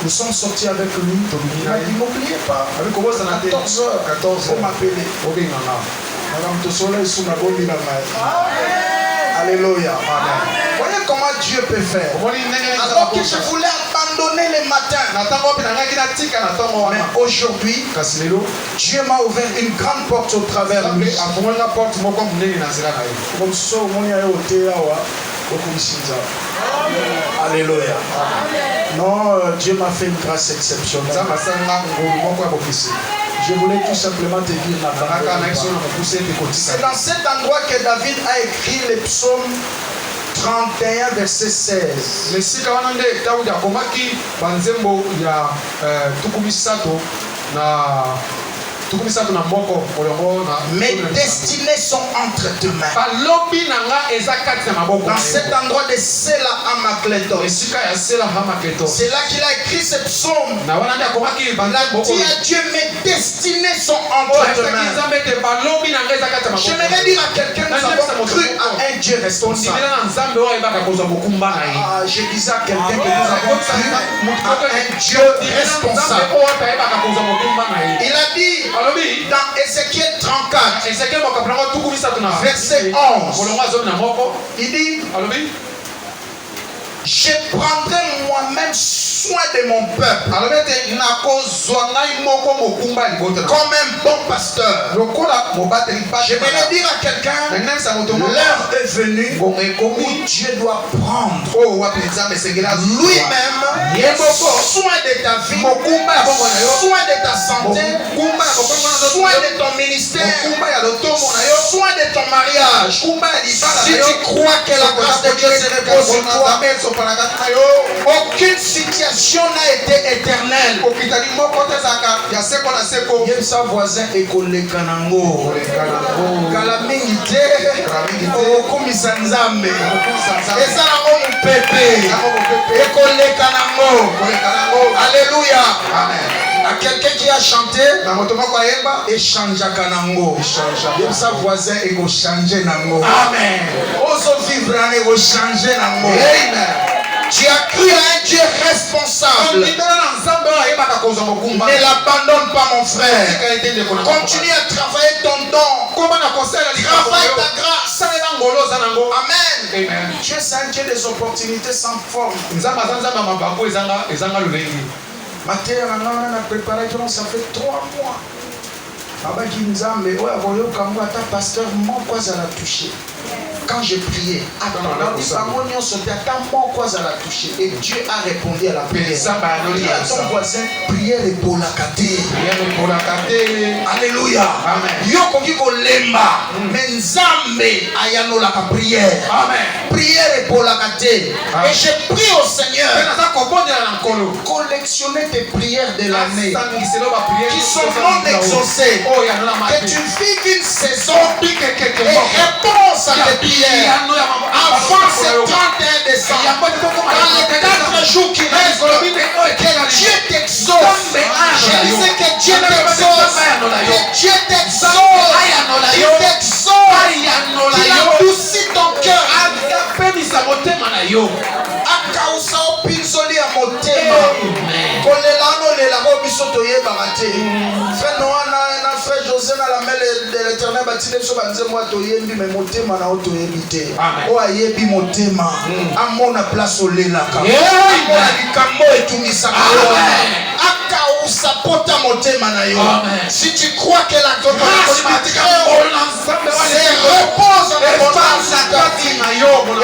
Nous sommes sortis avec lui. Il m'a dit, n'oubliez pas, 14 heures, vous m'appelez. Alléluia. Voyez comment Dieu peut faire. Alors que je voulais abandonner le matin. Mais aujourd'hui, Dieu m'a ouvert une grande porte au travers de lui. Alléluia. Non, Dieu m'a fait une grâce exceptionnelle. Je voulais tout simplement te dire la parole. C'est dans cet endroit que David a écrit le psaume 31, verset 16. Mes destinées sont entre tes mains. Dans cet endroit de Sela Hamakleto, c'est là qu'il a écrit ce psaume. Il a dit à Dieu, mes destinées sont entre tes mains. J'aimerais dire à quelqu'un, nous avons cru à un Dieu responsable. Je disais à quelqu'un que nous avons cru à un Dieu responsable. Il a dit dans Ézéchiel 34, verset 11, il dit, je prendrai moi-même soin de mon peuple comme un bon pasteur. J'aimerais dire à quelqu'un, l'heure est venue où Dieu doit prendre lui-même soin de ta vie, soin de ta santé, soin de ton ministère, soin de ton mariage. Si tu crois que la grâce de Dieu se repose sur toi, aucune situation n'a été éternelle. Sa voisin est collé kanango. Kalamingite. Okumisa nzambe. Eza na omu pepe. Ekole kanango. Alléluia. Amen. À quelqu'un qui a chanté, échange kanango. Sa voisin est changer nango. Amen. Oso vivre et changer nango. Amen. Tu as cru à un Dieu responsable. Ne l'abandonne pas, mon frère. Continue à travailler ton don. Travaille ta grâce. Amen. Dieu, c'est un Dieu des opportunités sans forme. Matin, on a préparé, ça fait 3 mois. Pasteur, mon quoi ça l'a touché. Quand j'ai prié, et Dieu a répondu à la prière. Dis à ton voisin, prière et pour la caté. Alléluia. Prière et pour la caté. Et je prie au Seigneur, collectionner tes prières de l'année qui sont non exaucées. Que tu vives une saison et réponse à tes prières. Avant ce 31 décembre, dans les 4 jours qui restent, que Dieu t'exauce. Je disais que Dieu t'exauce. Que Dieu t'exauce. Qu'il t'exauce. Qu'il adoucit ton cœur. Akausa opinzoli ya motema. Kolelano lelako biso toyebaka te. Frère Noah na frère José na la main de l'Éternel batine biso banze moi toyebi mais motema na otoyebi te. O ayebi motema. Amona place olelaka. Amona likambo etumisaka. Akausa pota motema na yo. Si tu crois que la grâce repose en abondance à ta vie.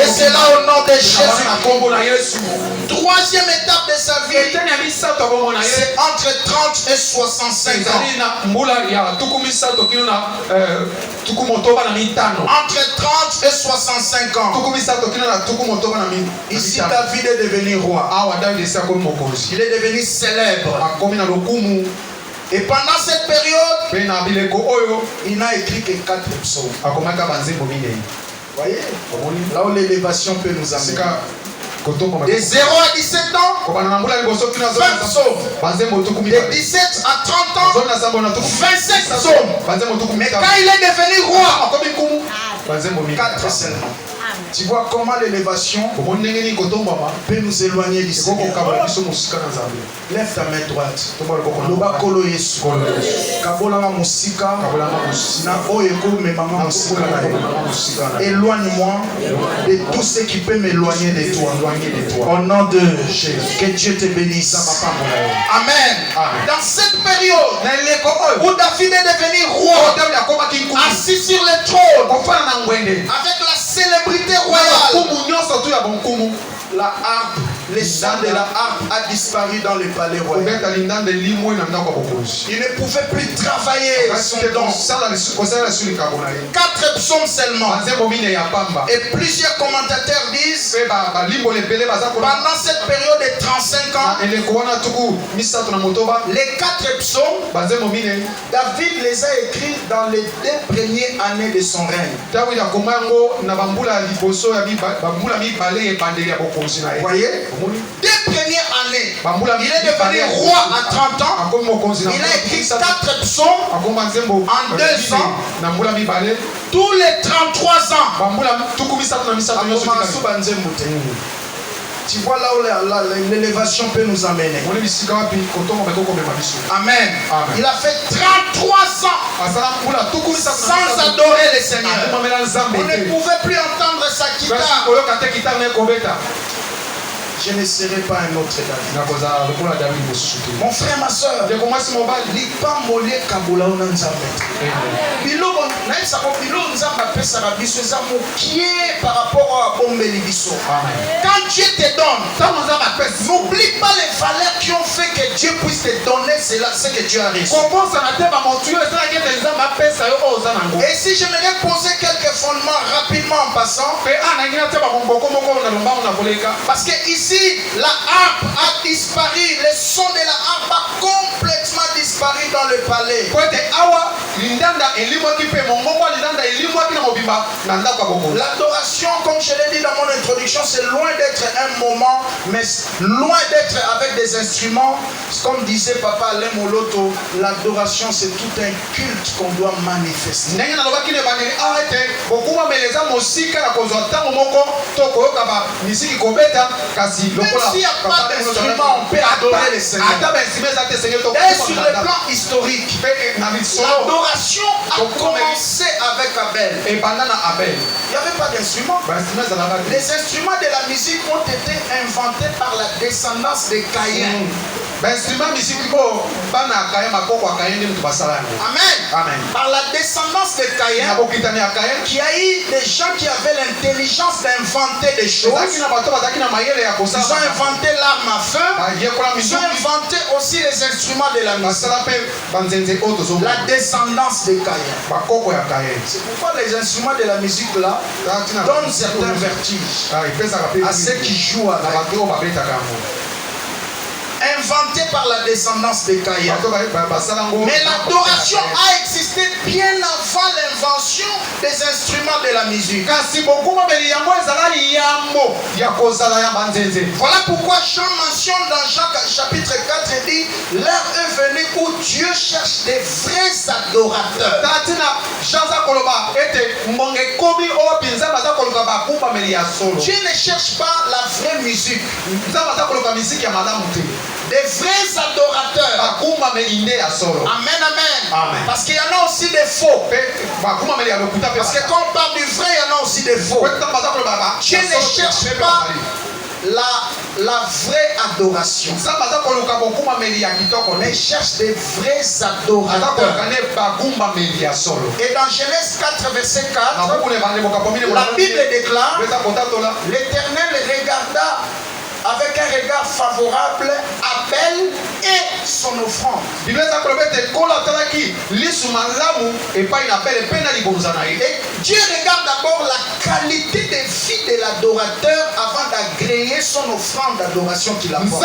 Et c'est là au nom de Jésus. Troisième étape de sa vie, c'est entre 30 et 65 ans. Entre 30 et 65 ans. Ici, David est devenu roi. Il est devenu célèbre. Et pendant cette période, il n'a écrit que 4 psaumes. Voyez, là où l'élévation peut nous amener. De 0 à 17 ans, 20 psaumes. De 17 à 30 ans, 27 psaumes. Mais quand il est devenu roi, 4 seulement. Tu vois comment l'élévation peut nous éloigner du Seigneur. Lève ta main droite. Loba kolo Yesu. Kabolanga musika. Na oyeko memanga musika. Éloigne-moi de tout ce qui peut m'éloigner de toi. Au nom de Jésus. Que Dieu te bénisse. Amen. Dans cette période où David est devenu roi, assis sur le trône, avec la célébrité royale, la harpe, les chants de la harpe a disparu dans le palais royal. Il ne pouvait plus travailler son don. 4 psaumes seulement. Et plusieurs commentateurs disent, pendant cette période de 35 ans, les 4 psaumes, David les a écrits dans les 2 premières années de son règne. Vous voyez? 2 premières années. Il est devenu roi à 30 ans. Il a écrit 4 psaumes en 2 ans. Tous les 33 ans. Tu vois là où l'élévation peut nous amener. Amen. Il a fait 33 ans sans adorer le Seigneur. On ne pouvait plus entendre sa guitare. Je ne serai pas un autre David. Mon frère, ma soeur, par rapport à quand Dieu te donne, n'oublie pas les valeurs qui ont fait que Dieu puisse te donner cela, ce que Dieu a reçu. Et si j'aimerais poser quelques fondements rapidement en passant, parce que ici la harpe a disparu, le son de la harpe a complètement disparu dans le palais. L'adoration, comme je l'ai dit dans mon introduction, c'est loin d'être un moment, mais loin d'être avec des instruments. Comme disait Papa Alain Moloto, l'adoration c'est tout un culte qu'on doit manifester. Même s'il n'y a pas d'instrument, on peut adorer le Seigneur. Et sur le plan historique, l'adoration a commencé avec Abel. Il n'y avait pas d'instrument. Les instruments de la musique ont été inventés par la descendance de Caïn. Amen. Par la descendance de Caïn, qui a eu des gens qui avaient l'intelligence d'inventer des choses. Ils ont inventé l'arme à feu. Ils ont inventé aussi les instruments de la musique. La descendance de Caïn. C'est pourquoi les instruments de la musique là donnent certains vertiges à ceux qui jouent avec. Inventé par la descendance de Caïn. Mais l'adoration a existé bien avant l'invention des instruments de la musique. Voilà pourquoi Jean mentionne dans Jean chapitre 4 et dit: l'heure est venue où Dieu cherche des vrais adorateurs. Dieu ne cherche pas la vraie musique. Des vrais adorateurs. Amen, amen. Parce qu'il y en a aussi des faux. Parce que quand on parle du vrai, il y en a aussi des faux. Dieu ne cherche pas la vraie adoration. On cherche des vrais adorateurs. Et dans Genèse 4, verset 4, la Bible déclare: l'Éternel regarda avec un regard favorable Abel et son offrande. Et Dieu regarde d'abord la qualité de vie de l'adorateur avant d'agréer son offrande d'adoration qu'il apporte.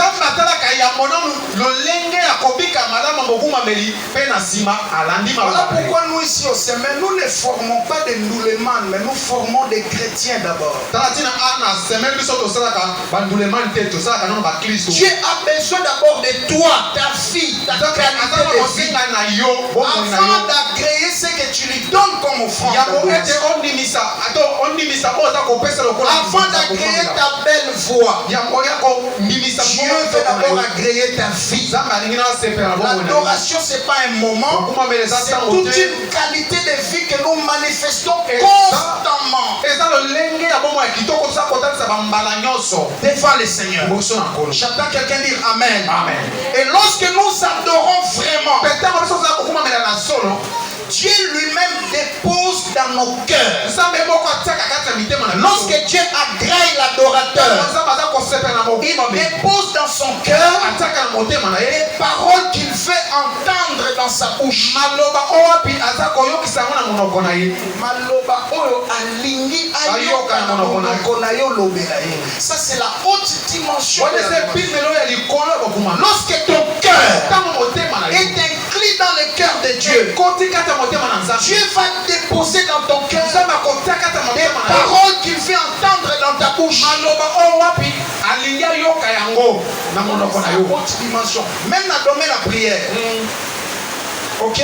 Voilà pourquoi nous ici au Sémin, nous ne formons pas des noulemans, mais nous formons des chrétiens d'abord. Dieu a besoin d'abord de toi, ta fille, ta qualité de vie, avant d'agréer ce que tu lui donnes comme offrande. Avant d'agréer ta belle voix, Dieu veut d'abord agréer ta vie. L'adoration, ce n'est pas un moment, c'est toute une qualité de vie que nous manifestons constamment devant le Seigneur. J'entends quelqu'un dire Amen. Et lorsque nous adorons vraiment, Dieu lui-même dépose dans nos cœurs. Lorsque Dieu agrée l'adorateur, il dépose dans son cœur les paroles qu'il veut entendre dans sa bouche. Ça, c'est la haute dimension. Lorsque ton cœur est inclus dans le cœur de Dieu, Dieu va déposer dans ton cœur des paroles qu'il veut entendre dans ta bouche. Haute dimension. Même dans le domaine de la prière. Ok?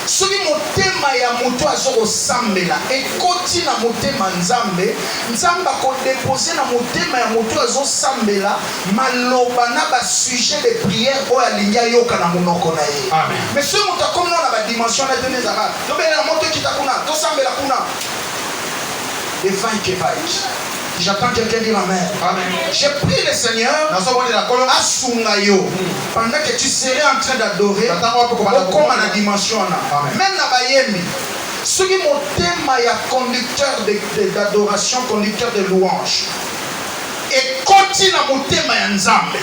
Soki motema ya moto azoko sambela ekoti na motema nzambe ko déposer na motema ya moto azo sambela maloba na ba sujet de prière o alinga yoka na monoko na ye. Amen. Mais ce moto comme na ba dimension na donner zaka. To be na moto kitakuna to sambela kuna. Devant que j'attends quelqu'un dire Amen. Amen. J'ai prié le Seigneur à Sungayo pendant que tu serais en train d'adorer comme à la dimension. Même la Bayemi, ce qui mon thème est conducteur d'adoration, conducteur de louange. Et continue à mon thème à Nzambe.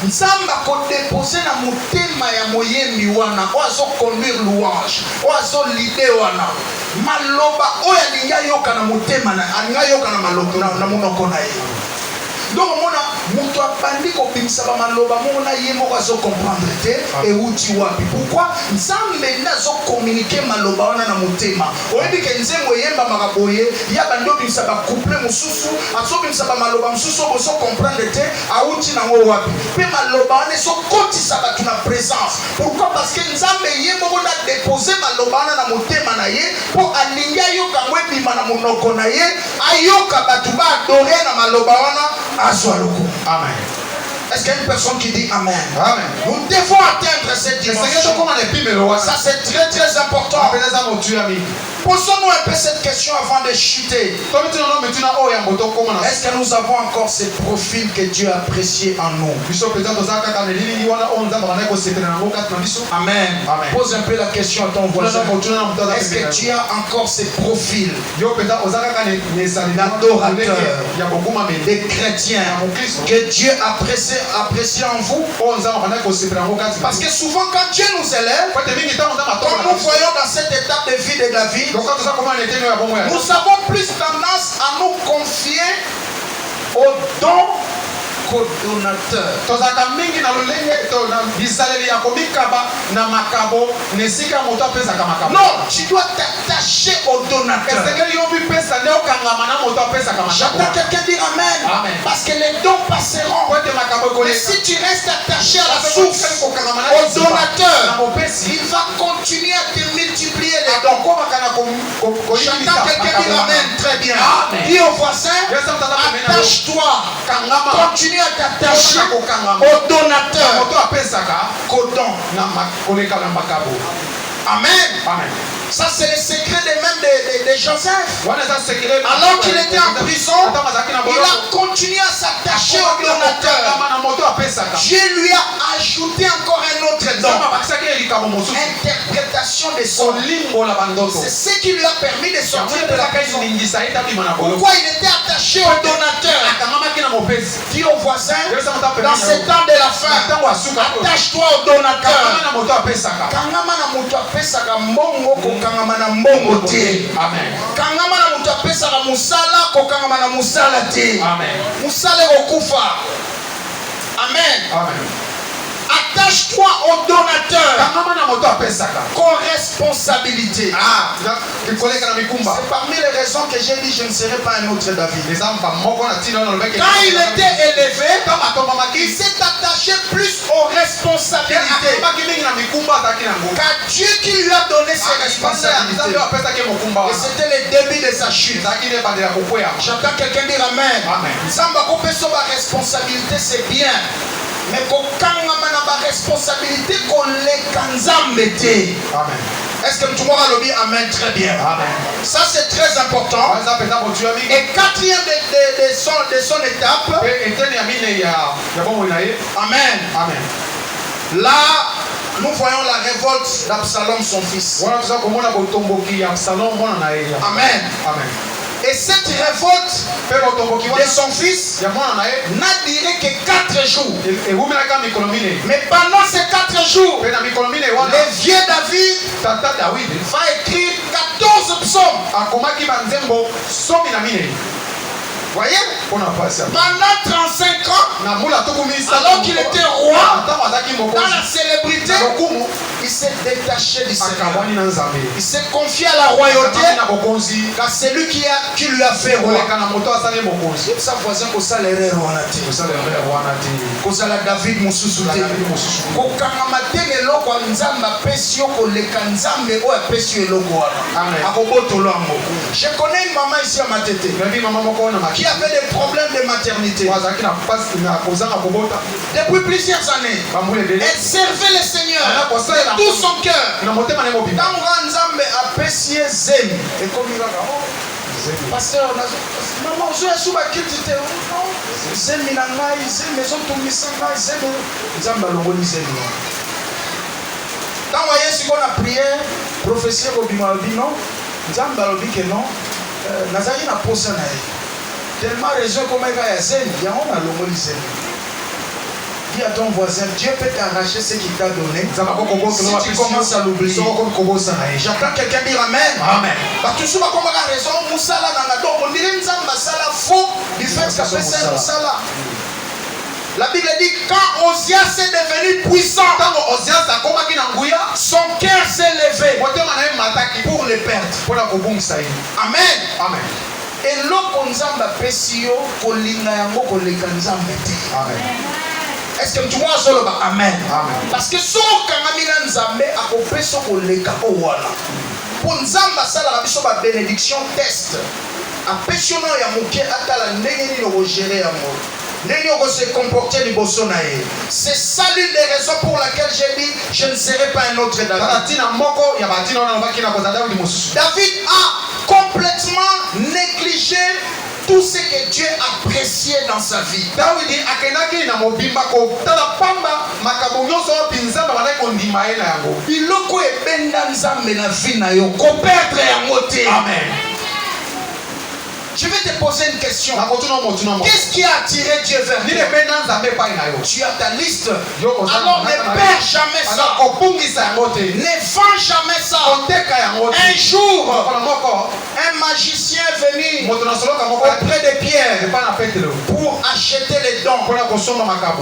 Nzamba ko déposer na motema ya moyembi wana oazo conduire louange oazo lider wana maloba oya linga yoka na motema na alinga yoka na maloba na monoko na ye. Donc mona moto abandi ko bimisa ba maloba mona ye moko azo comprendre te et uti wapi. Pourquoi Nzambe nazo communiquer maloba wana na motema oyebi ke nzengo yemba makaboye ya bando bimisa ba couple mususu azo bimisa ba maloba mususu boso comprendre te auti na ngo wapi pe maloba wana so kotisa ba tuna présence. Pourquoi? Parce que Nzambe ye moko na déposer maloba wana na motema na ye po alinga yoka ngwebima na monoko na ye ayoka batu ba adorer na maloba wana. Amen. Est-ce qu'il y a une personne qui dit Amen? Amen. Nous devons atteindre cette dimension. Ça c'est très très important. Posons-nous un peu cette question avant de chuter. Est-ce que nous avons encore ces profils que Dieu a appréciés en nous? Amen. Amen. Pose un peu la question à ton voisin. Est-ce que tu as encore ces profils d'adorateurs, des chrétiens que Dieu apprécie en vous? Parce que souvent quand Dieu nous élève, comme nous voyons dans cette étape de vie de David, nous avons plus tendance à nous confier aux dons qu'aux donateurs. Non, tu dois t'attacher aux donateurs. J'entends quelqu'un dire Amen. Amen. Parce que les dons passeront. Mais si tu restes attaché à la source, aux donateurs, il va continuer à te multiplier les dons. J'entends quelqu'un dire Amen. Très bien. Dis au voisin, attache-toi. Continue à t'attacher aux donateurs. Amen. Amen. Ça c'est le secret même de Joseph. Alors qu'il était en prison, il a continué à s'attacher au donateur. Dieu lui a ajouté encore un autre don. Interprétation de son livre. C'est ce qui lui a permis de sortir de la prison. Pourquoi il était attaché au donateur? Dis au voisin, dans ce temps de la fin, attache-toi au donateur. Kangama na mbongo te. Amen. Kangama na mutu apesaka musala ko kangama na musala te. Amen. Musala okufa. Amen. Amen. Attache-toi au donateur. Co-responsabilité. C'est parmi les raisons que j'ai dit je ne serai pas un autre David. Quand il était élevé, il s'est attaché plus aux responsabilités. Car Dieu qui lui a donné ses responsabilités. Et c'était le début de sa chute. J'entends quelqu'un dire Amen. Zamba kopeso ba responsabilité c'est bien. Mais kokanga na ba responsabilité koleka nzambe te. Amen. Est-ce que tout le monde a le dit Amen très bien? Amen. Ça c'est très important. Et quatrième de son étape. Amen. Amen. Là, nous voyons la révolte d'Absalom son fils. Amen. Amen. Et cette révolte de son fils n'a duré que 4 jours. Mais pendant ces 4 jours, le vieux David va écrire 14 psaumes. Voyez? Pendant 35 ans, alors qu'il était roi, dans la célébrité, il s'est détaché du Seigneur. Il s'est confié à la royauté, car c'est lui qui lui a fait roi. Sa voisin, David je connais une maman ici à Matete qui avait des problèmes de maternité. Depuis plusieurs années, elle servait le Seigneur de tout son cœur. Pasteur, maman, je suis sous ma quitte. Quand vous voyez ce qu'on a prié, professeur Obima non, Nzamba lobi que non, Nazari na posa na ye. Tellement raison comme il va y avoir, il y a un alomoli zen. Dis à ton voisin, Dieu peut t'arracher ce qu'il t'a donné. Si tu commences à l'oublier. J'entends quelqu'un dire Amen. Amen. Tu sais pas comment la raison, Moussala dans la don, on dirait Nzamba Sala faux du fait que c'est Moussala. La Bible dit quand Osias est devenu puissant, son cœur s'est levé pour le perdre. Amen. Amen. Et l'autre nzamba pesio kolinga yango koleka nzambe te. Amen. Est-ce que tu vois solo ba amen? Amen. Parce que so kangamina nzambe akopeso koleka owana. Pour nzamba sala biso ba bénédiction test. Apesio no ya moke atala ndenge ni lo gérer yango. C'est ça l'une des raisons pour laquelle j'ai dit je ne serai pas un autre David. David a complètement négligé tout ce que Dieu appréciait dans sa vie. Amen. Je vais te poser une question. Qu'est-ce qui a attiré Dieu vers toi? Tu as ta liste. Alors ne perds jamais ça. Ne vends jamais ça. Un jour, un magicien est venu auprès de Pierre pour acheter les dons.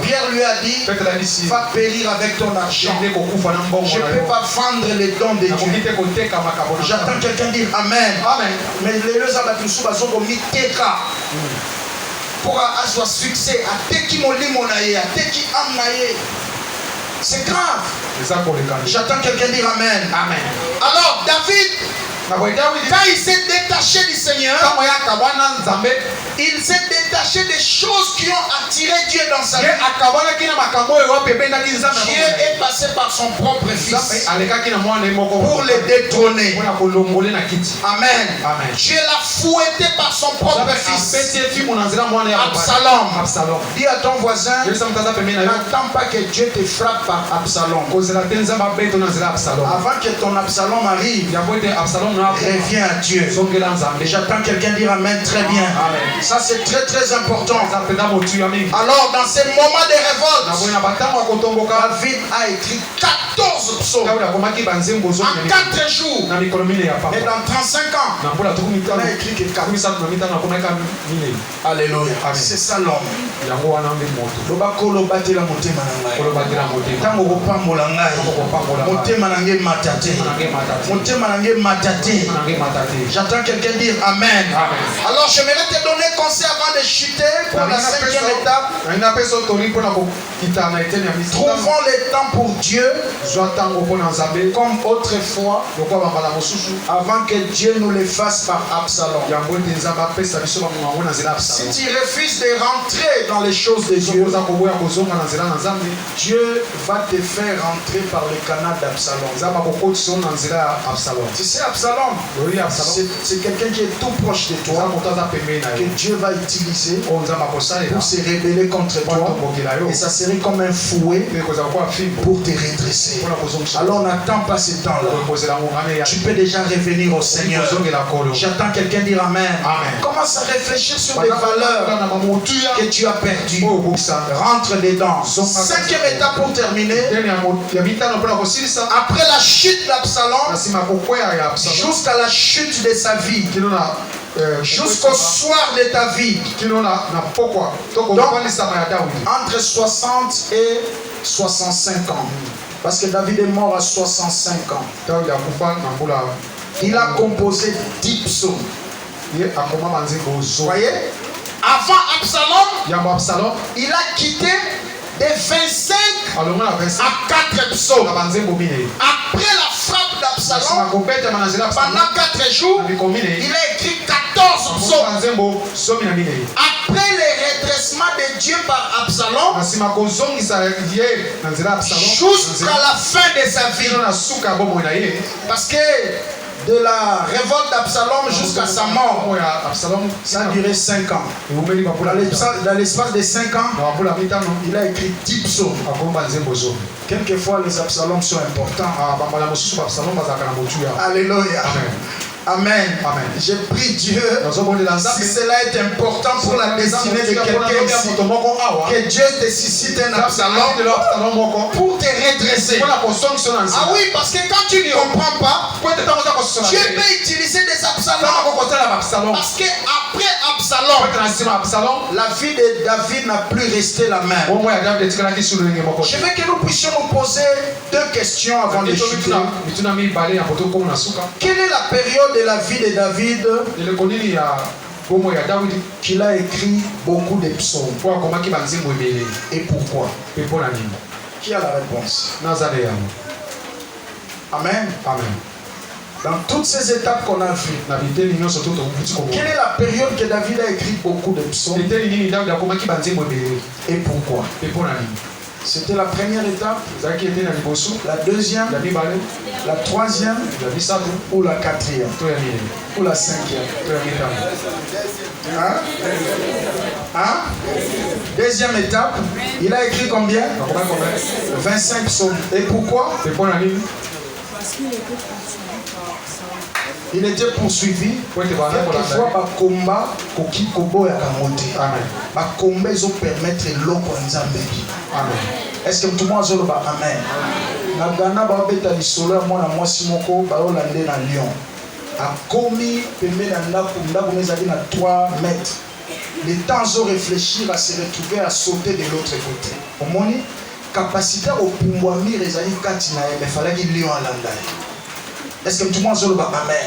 Pierre lui a dit, va périr avec ton argent. Je ne peux pas vendre les dons de Dieu. J'attends quelqu'un dire Amen. Amen. Mais les pour avoir succès, c'est grave. J'attends quelqu'un dire Amen. Amen. Alors David, quand il s'est détaché du Seigneur, il s'est détaché des choses qui ont attiré Dieu dans sa vie. Dieu est passé par son propre fils pour le détrôner. Amen. Dieu l'a fouetté par son propre fils. Absalom. Dis à ton voisin, n'attends pas que Dieu te frappe par Absalom. Avant que ton Absalom arrive, reviens à Dieu. Et j'attends quelqu'un dire Amen très bien. Amen. Ça c'est très très important. Alors dans ces moments de révolte, David a écrit 14 psaumes en 4 jours. Et dans 35 ans, il a écrit que 4. Alléluia. C'est ça l'homme. J'attends quelqu'un dire Amen. Alors je vais te donner conseil avant de chuter pour la 5e étape. Trouvons le temps pour Dieu comme autrefois avant que Dieu nous le fasse par Absalom. Si tu refuses de rentrer dans les choses de Dieu, Dieu va te faire rentrer par le canal d'Absalom. Tu sais, Absalom, c'est quelqu'un qui est tout proche de toi, que Dieu va utiliser pour se rébeller contre toi. Et ça serait comme un fouet pour te redresser. Alors n'attends pas ce temps-là. Tu peux déjà revenir au Seigneur. J'attends quelqu'un dire Amen. Commence à réfléchir sur les valeurs que tu as perdues. Rentre dedans. 5e étape pour terminer. Après la chute d'Absalom, jusqu'à la chute de sa vie, jusqu'au soir de ta vie, donc, entre 60 et 65 ans, parce que David est mort à 65 ans, il a composé 10 psaumes. Vous voyez, avant Absalom, il a quitté de 25 à 4 psaumes. Après la frappe d'Absalom, pendant 4 jours, il a écrit 14 psaumes. Après le redressement de Dieu par Absalom, jusqu'à la fin de sa vie, parce que de la révolte d'Absalom jusqu'à sa mort, ça a duré 5 ans. Dans l'espace de 5 ans, il a écrit 10 psaumes. Quelquefois, les Absaloms sont importants. Alléluia. Amen. Je prie Dieu, si cela est important pour la destinée de quelqu'un ici, que Dieu te suscite un Absalom pour te redresser. Ah oui, parce que quand tu ne comprends pas, Dieu peut utiliser des Absaloms. Parce qu'après Absalom, la vie de David n'a plus resté la même. Je veux que nous puissions nous poser 2 questions avant de chuter. Quelle est la période de la vie de David qu'il a écrit beaucoup de psaumes? Et pourquoi? Qui a la réponse? Amen. Dans toutes ces étapes qu'on a vues, quelle est la période que David a écrit beaucoup de psaumes? Et pourquoi? C'était la première étape, la deuxième, la troisième, ou la quatrième, ou la 5e. Deuxième étape, il a écrit combien? 25 psaumes. Et pourquoi? Parce qu'il était poursuivi par Saül. Il était poursuivi. Quelquefois, par combat, par combat, ils ont permettre l'eau Amen. Est-ce que tout le monde a dit Amen? Na Ghana, babeta lisolo moi na mwasi moko ba Hollandais na Lyon. A commis pembe na ndako mezali na 3 mètres. Les temps ont réfléchi à se retrouver à sauter de l'autre côté. Au moins, capacité au poumoami rezali katina il fallait qu'il Lyon à l'anda. Est-ce que tout le monde a dit Amen?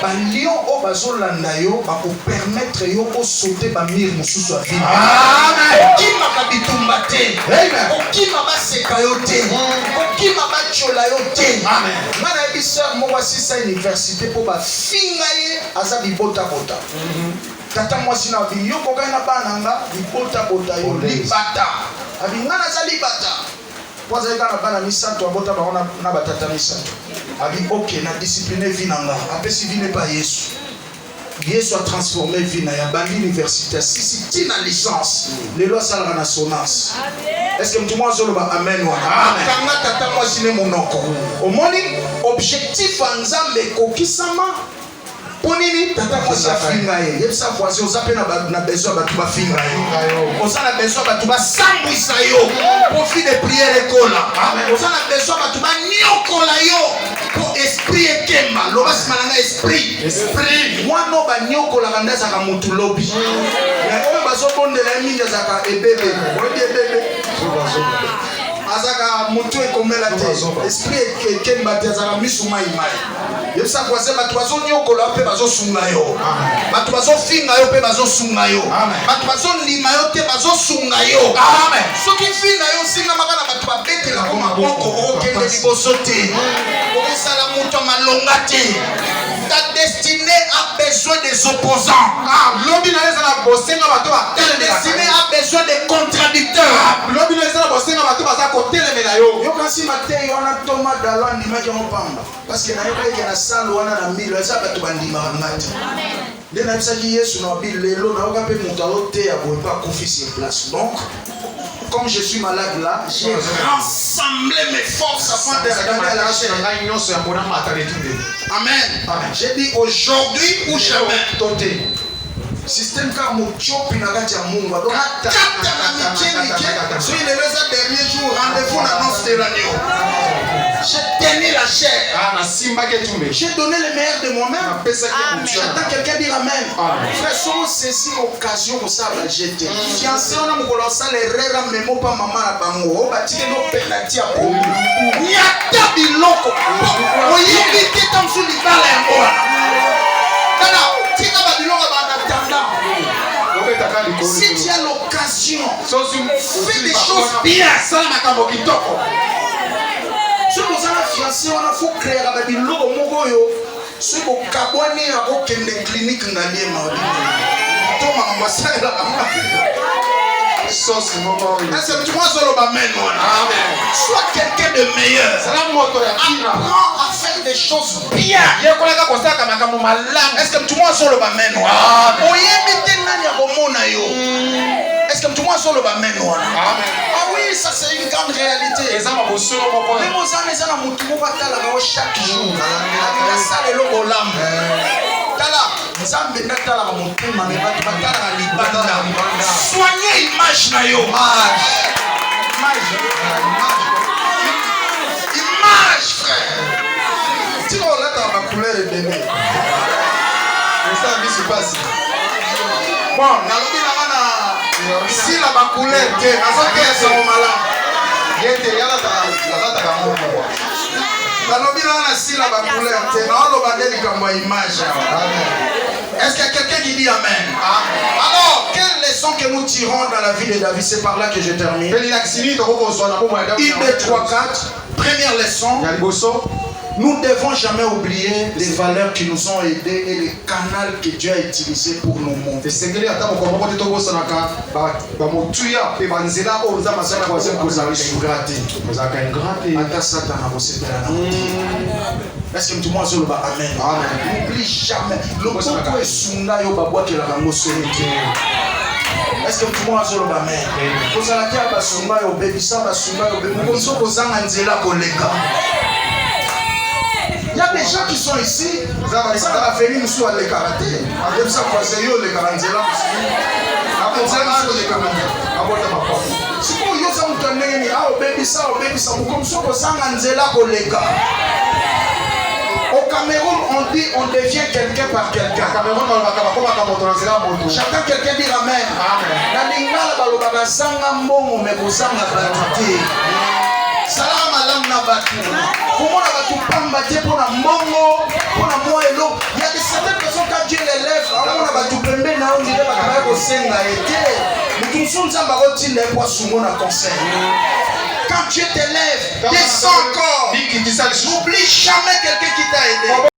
Ba Lyon au bazolanda yo ba ko permettre yo ko sauter ba mire mususu a vina. Amen. Qui m'a kabitumba te? Amen. Qui m'a ba seka yo te? Qui m'a ba chola yo te? Amen. Mana ebisa mo wa sisa université pour ba fingaye aza bibota bota. Tata mwasi na vi yo ko na bananga bibota bota yo libata. Abi ngana za libata. Kwanza ika na bana misato abota ba ona na batata misato. Abi ok na discipliné vinanga. Apesi vie n'est pas Yesu. Yesu a transformé vie na ya bandi université. Si tina licence. Les lois salra na sonance. Est-ce que tout le monde dit amen ou amen? Kanga tata mwasi ne monoko. Omoni objectif nzambe kokisama. Ponini tata mwasi afinga ye. Yebisa kwasi ozape na besoin batu ba finga ye. Oza na besoin batu ba sambwisa yo. Profit de prière ekola. Amen. Oza na besoin batu ba nyokola yo. Pour esprit ekema. Loba simananga esprit. Esprit. Mwana ba nyokola kanda zaka mutu lobi. Ya oyo bazo bondela minja zaka ebebe. Oye ebebe. azaka moto ekomela te esprit ekemba te azaka misuma imai yebisa kwase bato bazonyokola mpe bazosunga yo bato bazofinga yo mpe bazosunga yo bato bazondima yo te bazosunga yo soki finga yo osingamaka na bato babetelako maboko okokende liboso te okosala moto malonga te. Ta destinée a besoin des opposants. Ta destinée a besoin des contradicteurs. Parce que na salle wana na milo eza bato bandima ngati. Nde na bisaki Yesu na bilelo na oka pe moto alote ya boye pas confier sur place. Donc comme je suis malade là, j'ai rassemblé mes forces afin de regarder la chair. Amen. J'ai dit aujourd'hui ou jamais. Système car mon chop na kati ya Mungu. Donc kata na mikie so il est le dernier jour rendez-vous na noce de l'agneau. J'ai tenu la chair. J'ai donné le meilleur de moi-même. J'attends quelqu'un dire Amen. Frère, si on saisit l'occasion pour ça, j'étais. Fiancé, on a mon colossal et rera mémo pas maman à bango. On va tirer nos pénalties à Pau. Nyata biloko. Oye, qui est en dessous du bal et moi. Tana, tika babiloko ba attendant. Si tu as l'occasion, fais des choses bien. Ça m'a kambo kitoko. Si vous avez fiancé, on a faut créer avec des logos mogoyo. Si vous cabouez à vos cliniques n'allez pas. Thomas Mbassé là. Est-ce que tu vois solo amen? Sois quelqu'un de meilleur. Apprends à faire des choses bien. Est-ce que tu vois solo amen? Est-ce que tu vois solo amen? Ah oui, ça c'est une grande réalité. Les gens ont chaque jour. Soignez l'image na yo. Image frère. Tu vois là dans ma couleur de bébé. Ça vie se passe. Bon, si la couleur te nazoke son malade. Yete yala ta si la couleur te na lo bandeli comme image. Est-ce qu'il y a quelqu'un qui dit Amen? Alors, quelle leçon que nous tirons dans la vie de David? C'est par là que je termine. 1, 2, 3, 4. Première leçon. Nous ne devons jamais oublier les valeurs qui nous ont aidés et les canaux que Dieu a utilisés pour nous montrer. Est-ce que tu m'as dit Amen? N'oublie jamais. Le coco est sunda yo babwa qui la rango solité. Est-ce que tu m'as dit Amen? Vous allez dire basumba yo baby ça basumba yo baby. Comme ça vous en anzela kolega. Il y a des gens qui sont ici. Ça va venir nous sur les karaté. Avec ça croiser yo les karanzela. Après ça nous les karaté. Si vous yo ça vous tenez ah baby ça comme ça vous en anzela kolega. Au Cameroun, on dit on devient quelqu'un par quelqu'un. Chacun quelqu'un dit Amen. Salam alam nabatu. Comment on va tout prendre pour la mongo, pour la moi et l'eau. Il y a des certaines personnes quand Dieu les lève, on va tout prendre na on dit va au senga été. Nous tous sommes en barotti les poissons mon conseil. Quand Dieu t'élève, descends encore. N'oublie jamais quelqu'un qui t'a aidé.